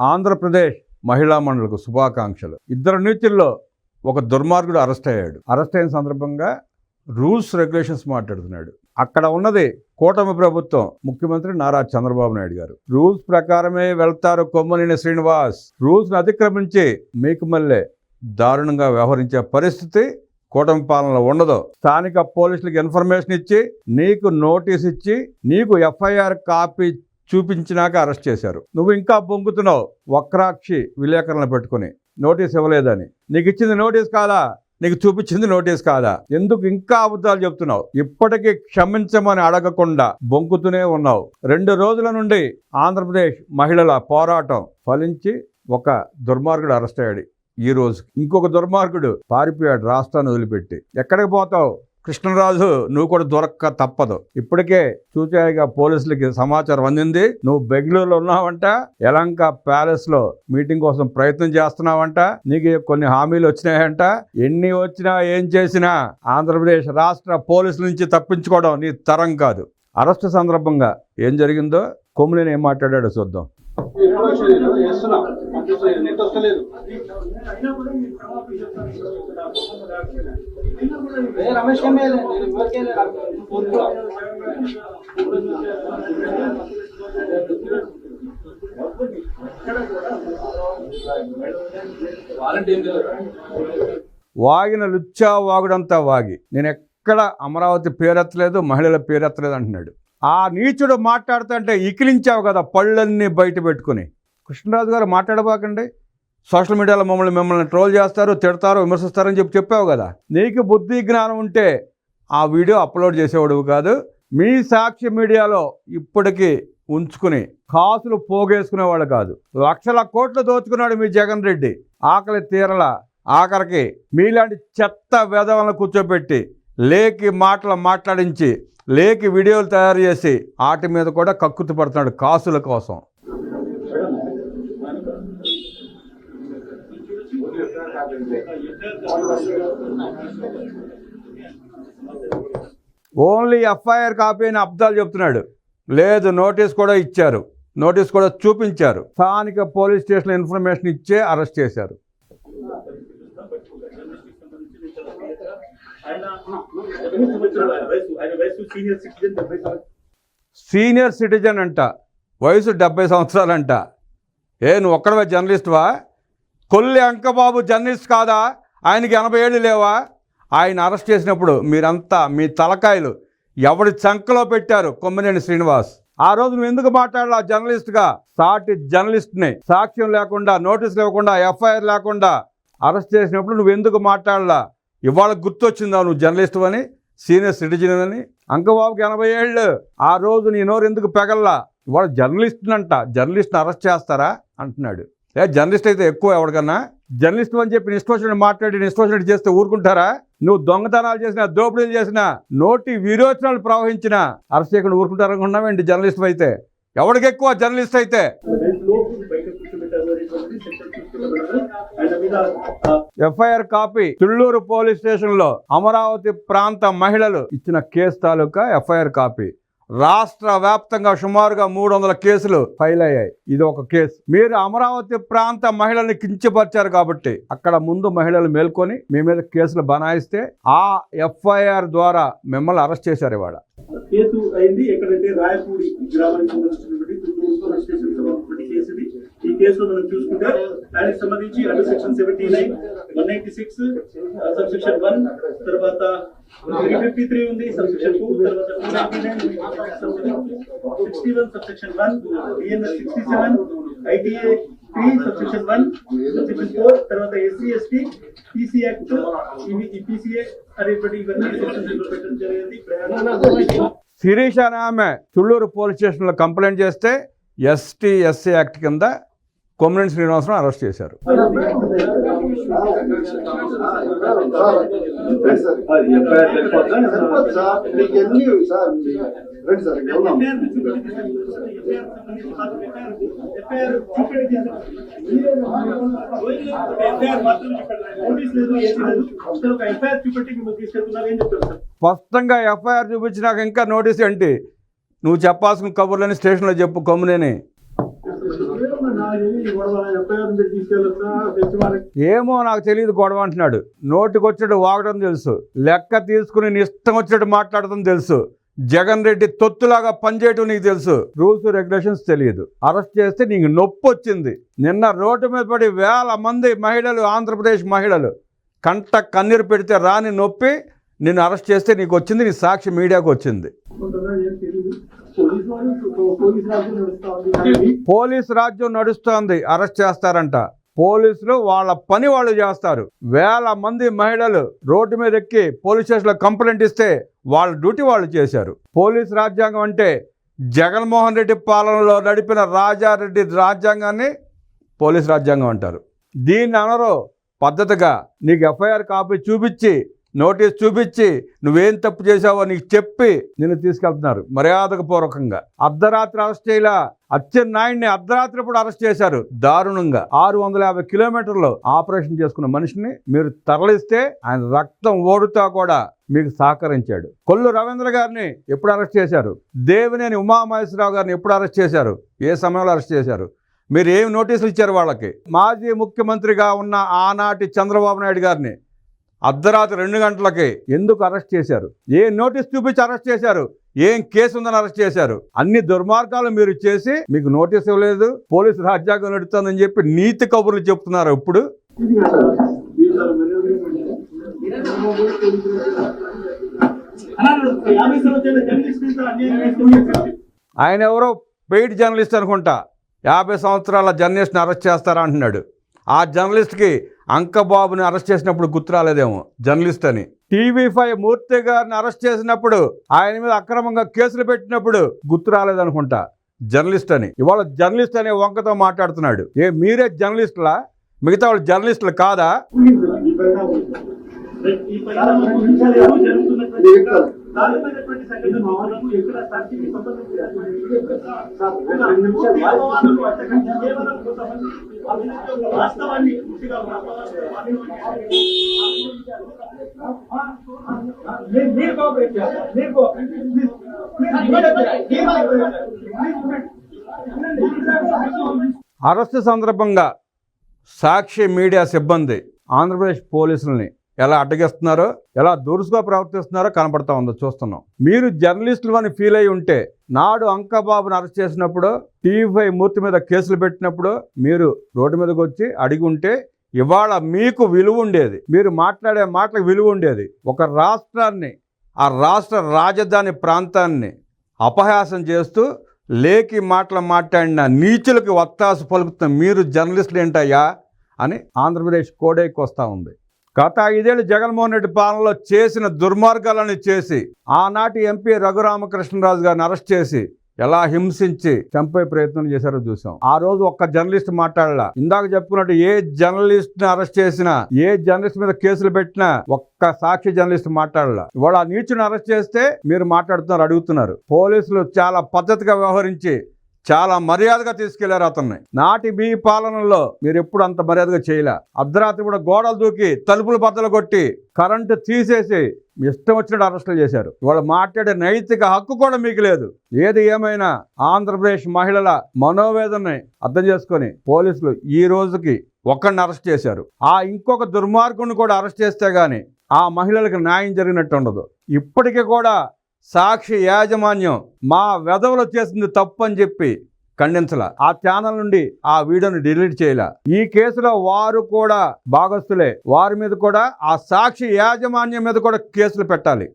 ఆంధ్రప్రదేశ్ మహిళా మండలికి శుభాకాంక్షలు. ఇద్దరు నీతుల్లో ఒక దుర్మార్గుడు అరెస్ట్ అయ్యాడు. అరెస్ట్ అయిన సందర్భంగా రూల్స్ రెగ్యులేషన్స్ మాట్లాడుతున్నాడు. అక్కడ ఉన్నది కూటమి ప్రభుత్వం, ముఖ్యమంత్రి నారా చంద్రబాబు నాయుడు గారు. రూల్స్ ప్రకారమే వెళ్తారు కొమ్మనేని శ్రీనివాస్. రూల్స్ని అతిక్రమించి మీకు మళ్ళీ దారుణంగా వ్యవహరించే పరిస్థితి కూటమి పాలనలో ఉండదు. స్థానిక పోలీసులకు ఇన్ఫర్మేషన్ ఇచ్చి, నీకు నోటీస్ ఇచ్చి, నీకు ఎఫ్ఐఆర్ కాపీ చూపించినాక అరెస్ట్ చేశారు. నువ్వు ఇంకా బొంగుతున్నావు వక్రాక్షి విలేకరులను పెట్టుకుని, నోటీస్ ఇవ్వలేదని. నీకు ఇచ్చింది నోటీస్ కాదా? నీకు చూపించింది నోటీస్ కాదా? ఎందుకు ఇంకా అబద్ధాలు చెప్తున్నావు? ఇప్పటికీ క్షమించమని అడగకుండా బొంకుతూనే ఉన్నావు. 2 రోజుల నుండి ఆంధ్రప్రదేశ్ మహిళల పోరాటం ఫలించి ఒక దుర్మార్గుడు అరెస్ట్ అయ్యాడు. ఈ రోజు ఇంకొక దుర్మార్గుడు పారిపోయాడు రాష్ట్రాన్ని వదిలిపెట్టి. ఎక్కడికి పోతావు కృష్ణరాజు? నువ్వు కూడా దొరక్క తప్పదు. ఇప్పటికే చూచాయిగా పోలీసులకి సమాచారం అందింది. నువ్వు బెంగళూరులో ఉన్నావంట, యలంక ప్యాలెస్ లో మీటింగ్ కోసం ప్రయత్నం చేస్తున్నావంట. నీకు కొన్ని హామీలు వచ్చినాయంట. ఎన్ని వచ్చినా ఏం చేసినా ఆంధ్రప్రదేశ్ రాష్ట్ర పోలీసుల నుంచి తప్పించుకోవడం నీ తరం కాదు. అరెస్ట్ సందర్భంగా ఏం జరిగిందో కొమ్మినేని ఏం మాట్లాడాడో చూద్దాం. వాగిన లుచ్చా వాగుడంతా వాగి, నేను ఎక్కడ అమరావతి పేరెత్తలేదు, మహిళల పేరెత్తలేదు అంటున్నాడు. ఆ నీచుడు మాట్లాడుతుంటే ఇకిలించావు కదా పళ్ళన్నీ బయట పెట్టుకుని. కృష్ణరాజు గారు మాట్లాడబాకండి, సోషల్ మీడియాలో మిమ్మల్ని ట్రోల్ చేస్తారు, తిడతారు, విమర్శిస్తారని చెప్పావు కదా. నీకు బుద్ధి జ్ఞానం ఉంటే ఆ వీడియో అప్లోడ్ చేసేవాడు కాదు. మీ సాక్షి మీడియాలో ఇప్పటికీ ఉంచుకుని కాసులు పోగేసుకునేవాళ్ళు కాదు. లక్షల కోట్లు దోచుకున్నాడు మీ జగన్ రెడ్డి. ఆకలి తీరల ఆఖరికి మీలాంటి చెత్త వెధవలను కూర్చోబెట్టి లేకి మాటలు మాట్లాడించి, లేకి వీడియోలు తయారు చేసి వాటి మీద కూడా కక్కుర్తి పడుతున్నాడు కాసుల కోసం. ఓన్లీ ఎఫ్ఐఆర్ కాపీ అని అబద్ధాలు చెప్తున్నాడు. లేదు, నోటీస్ కూడా ఇచ్చారు, నోటీస్ కూడా చూపించారు. స్థానిక పోలీస్ స్టేషన్ ఇన్ఫర్మేషన్ ఇచ్చే అరెస్ట్ చేశారు. సీనియర్ సిటిజన్ అంట, వయసు 70 సంవత్సరాలంట. నువ్వు ఒక్కడవే జర్నలిస్ట్వా? కొల్లి అంకబాబు జర్నలిస్ట్ కాదా? ఆయనకి 80 ఏళ్ళు లేవా? ఆయన అరెస్ట్ చేసినప్పుడు మీరంతా మీ తలకాయలు ఎవడి చంకలో పెట్టారు కొమ్మినేని శ్రీనివాస్. ఆ రోజు నువ్వు ఎందుకు మాట్లాడాలా జర్నలిస్ట్గా? సాటి జర్నలిస్ట్ని సాక్ష్యం లేకుండా, నోటీస్ లేకుండా, ఎఫ్ఐఆర్ లేకుండా అరెస్ట్ చేసినప్పుడు నువ్వు ఎందుకు మాట్లాడాలా? ఇవాళ గుర్తొచ్చిందా నువ్వు జర్నలిస్ట్ అని, సీనియర్ సిటిజన్ అని? అంకబాబుకి 80 ఏళ్ళు. ఆ రోజు నీ నోరు ఎందుకు పెగల్లా? ఇవాళ జర్నలిస్ట్నంట, జర్నలిస్ట్ని అరెస్ట్ చేస్తారా అంటున్నాడు. జర్నలిస్ట్ అయితే ఎక్కువ ఎవరికన్నా? జర్నలిస్ట్ అని చెప్పి నిష్ఠోషణ మాట్లాడి నిష్ఠోషణ చేస్తే ఊరుకుంటారా? నువ్వు దొంగతనాలు చేసినా, దోపిడీలు చేసినా, నోటి విరోచనాలు ప్రవహించినా అరెస్ట్ చేయకుండా ఊరుకుంటారనుకున్నావేంటి? జర్నలిస్ట్ అయితే ఎవరికి ఎక్కువ? జర్నలిస్ట్ అయితే. FIR copy Thullur police station లో అమరావతి ప్రాంత మహిళలు ఇచ్చిన కేసు తాలూకా ఎఫ్ఐఆర్ కాపీ. రాష్ట్ర వ్యాప్తంగా సుమారుగా 300 కేసులు ఫైల్ అయ్యాయి. ఇది ఒక కేసు. మీరు అమరావతి ప్రాంత మహిళల్ని కించపరిచారు కాబట్టి అక్కడ ముందు మహిళలు మేల్కొని మీ మీద కేసులు బనాయిస్తే ఆ ఎఫ్ఐఆర్ ద్వారా మిమ్మల్ని అరెస్ట్ చేశారు. ఇవాళ కేసు అయింది ఎక్కడంటే రాయపూడి గ్రామానికి సంబంధించినటువంటి తుళ్ళూరు స్టేషన్ సంబంధించిన కేసు ఇది. ఈ కేసులో మనం చూసుకుంటే దానికి సంబంధించి అండర్ సెక్షన్ 79, 196, సబ్సెక్షన్ 1, తర్వాత 353 ఉంది, సబ్సెక్షన్ 2, తర్వాత 299, 61, subsection 1, BNS 67, ITA 3, subsection 1, subsection 4, తర్వాత SC ST PC యాక్ట్, ఈ PCA అనేటువంటి ఇవన్నీ సెక్షన్స్ పెట్టడం జరిగింది. శిరీష అనే ఆమె తుళ్ళూరు పోలీస్ స్టేషన్లో కంప్లైంట్ చేస్తే ST SC యాక్ట్ కింద కొమ్మినేని శ్రీనివాసరావు అరెస్ట్ చేశారు. స్పష్టంగా ఎఫ్ఐఆర్ చూపించినాక ఇంకా నోటీస్ ఏంటి? నువ్వు చెప్పాల్సిన కబుర్లని స్టేషన్లో చెప్పు కొమ్మినేని. ఏమో నాకు తెలియదు గొడవ అంటున్నాడు. నోటికొచ్చాడు వాగడం తెలుసు, లెక్క తీసుకుని నీ ఇష్టం వచ్చినట్టు మాట్లాడడం తెలుసు. జగన్ రెడ్డి తొత్తులాగా పనిచేయటం నీకు తెలుసు. రూల్స్ రెగ్యులేషన్స్ తెలియదు. అరెస్ట్ చేస్తే నీకు నొప్పి వచ్చింది. నిన్న రోడ్డు మీద పడి వేల మంది మహిళలు, ఆంధ్రప్రదేశ్ మహిళలు కంట కన్నీరు పెడితే రాని నొప్పి నిన్ను అరెస్ట్ చేస్తే నీకు వచ్చింది. నీ సాక్షి మీడియాకు వచ్చింది. పోలీస్ రాజ్యం నడుస్తోంది. అరెస్ట్ చేస్తారంట. పోలీసులు వాళ్ళ పని వాళ్ళు చేస్తారు. వేల మంది మహిళలు రోడ్డు మీద ఎక్కి పోలీస్ స్టేషన్లో కంప్లైంట్ ఇస్తే వాళ్ళ డ్యూటీ వాళ్ళు చేశారు. పోలీస్ రాజ్యాంగం అంటే జగన్మోహన్ రెడ్డి పాలనలో నడిపిన రాజారెడ్డి రాజ్యాంగాన్ని పోలీస్ రాజ్యాంగం అంటారు. దీన్ని అనరు పద్ధతిగా. నీకు ఎఫ్ఐఆర్ కాపీ చూపించి, నోటీస్ చూపించి, నువ్వేం తప్పు చేసావో నీకు చెప్పి నిన్ను తీసుకెళ్తున్నారు మర్యాదకు పూర్వకంగా. అర్ధరాత్రి అరెస్ట్ చేయలా. అచ్చెన్నాయుడిని అర్ధరాత్రి ఇప్పుడు అరెస్ట్ చేశారు దారుణంగా. 650 కిలోమీటర్లు ఆపరేషన్ చేసుకున్న మనిషిని మీరు తరలిస్తే ఆయన రక్తం ఓడుతా కూడా మీకు సహకరించాడు. కొల్లు రవీంద్ర గారిని ఎప్పుడు అరెస్ట్ చేశారు? దేవినేని ఉమామహేశ్వరరావు గారిని ఎప్పుడు అరెస్ట్ చేశారు? ఏ సమయంలో అరెస్ట్ చేశారు? మీరు ఏం నోటీసులు ఇచ్చారు వాళ్ళకి? మాజీ ముఖ్యమంత్రిగా ఉన్న ఆనాటి చంద్రబాబు నాయుడు గారిని అర్ధరాత్రి 2 గంటలకి ఎందుకు అరెస్ట్ చేశారు? ఏ నోటీస్ చూపించి అరెస్ట్ చేశారు? ఏం కేసు ఉందని అరెస్ట్ చేశారు? అన్ని దుర్మార్గాలు మీరు చేసి మీకు నోటీస్ ఇవ్వలేదు, పోలీసు రాజ్యాంగం నడుస్తుందని చెప్పి నీతి కబుర్లు చెప్తున్నారు. ఇప్పుడు ఆయన ఎవరో పెయిడ్ జర్నలిస్ట్ అనుకుంటా. 50 సంవత్సరాల జర్నలిస్ట్ని అరెస్ట్ చేస్తారా అంటున్నాడు. ఆ జర్నలిస్ట్కి అంకబాబుని అరెస్ట్ చేసినప్పుడు గుర్తు రాలేదేమో జర్నలిస్ట్ అని. TV5 మూర్తి గారిని అరెస్ట్ చేసినప్పుడు, ఆయన మీద అక్రమంగా కేసులు పెట్టినప్పుడు గుర్తు రాలేదనుకుంటా జర్నలిస్ట్ అని. ఇవాళ జర్నలిస్ట్ అనే వంకతో మాట్లాడుతున్నాడు. మీరే జర్నలిస్టులా? మిగతా వాళ్ళు జర్నలిస్టులు కాదా? ఈ పరిణామం జరుగుతున్నటువంటి దారుణమైనటువంటి సంఘటనలకు ఎక్కడ సాక్షికి సంబంధించి వాస్తవాన్ని అరెస్టు సందర్భంగా సాక్షి మీడియా సిబ్బంది ఆంధ్రప్రదేశ్ పోలీసుల్ని ఎలా అడ్డగిస్తున్నారో, ఎలా దురుసుగా ప్రవర్తిస్తున్నారో కనపడతా ఉందో చూస్తున్నాం. మీరు జర్నలిస్టులు అని ఫీల్ అయి ఉంటే, నాడు అంకబాబుని అరెస్ట్ చేసినప్పుడు, TV5 మూర్తి మీద కేసులు పెట్టినప్పుడు మీరు రోడ్డు మీదకి వచ్చి అడిగి ఉంటే ఇవాళ మీకు విలువ ఉండేది. మీరు మాట్లాడే మాటలకు విలువ ఉండేది. ఒక రాష్ట్రాన్ని, ఆ రాష్ట్ర రాజధాని ప్రాంతాన్ని అపహాసం చేస్తూ లేకి మాటలు మాట్లాడిన నీచులకు వత్తాసు పలుకుతున్న మీరు జర్నలిస్టులు ఏంటయ్యా అని ఆంధ్రప్రదేశ్ కోడైకి వస్తూ ఉంది. గత 5 ఏళ్ళు జగన్మోహన్ రెడ్డి పాలనలో చేసిన దుర్మార్గాలను చేసి, ఆనాటి ఎంపీ రఘురామకృష్ణరాజు గారిని అరెస్ట్ చేసి ఎలా హింసించి చంపే ప్రయత్నం చేశారో చూసాం. ఆ రోజు ఒక్క జర్నలిస్ట్ మాట్లాడలా. ఇందాక చెప్పుకున్నట్టు ఏ జర్నలిస్ట్ ని అరెస్ట్ చేసినా, ఏ జర్నలిస్ట్ మీద కేసులు పెట్టినా ఒక్క సాక్షి జర్నలిస్ట్ మాట్లాడలా. ఇవాళ ఆ నీచుని అరెస్ట్ చేస్తే మీరు మాట్లాడుతున్నారు, అడుగుతున్నారు. పోలీసులు చాలా పద్ధతిగా వ్యవహరించి చాలా మర్యాదగా తీసుకెళ్లారు అతన్ని. నాటి మీ పాలనలో మీరు ఎప్పుడు అంత మర్యాదగా చేయలే. అర్ధరాత్రి కూడా గోడలు దూకి, తలుపులు బద్దలు కొట్టి, కరెంటు తీసేసి ఇష్టం వచ్చినట్టు అరెస్టులు చేశారు. ఇవాళ మాట్లాడే నైతిక హక్కు కూడా మీకు లేదు. ఏది ఏమైనా ఆంధ్రప్రదేశ్ మహిళల మనోవేదనని అర్థం చేసుకొని పోలీసులు ఈ రోజుకి ఒక్కడిని అరెస్ట్ చేశారు. ఆ ఇంకొక దుర్మార్గుని కూడా అరెస్ట్ చేస్తే గానీ ఆ మహిళలకు న్యాయం జరిగినట్టు ఉండదు. ఇప్పటికీ కూడా సాక్షి యాజమాన్యం మా వెధవలు చేసింది తప్పు అని చెప్పి ఖండించలా. ఆ ఛానల్ నుండి ఆ వీడియోని డిలీట్ చేయలా. ఈ కేసులో వారు కూడా భాగస్తులే. వారి మీద కూడా, ఆ సాక్షి యాజమాన్యం మీద కూడా కేసులు పెట్టాలి.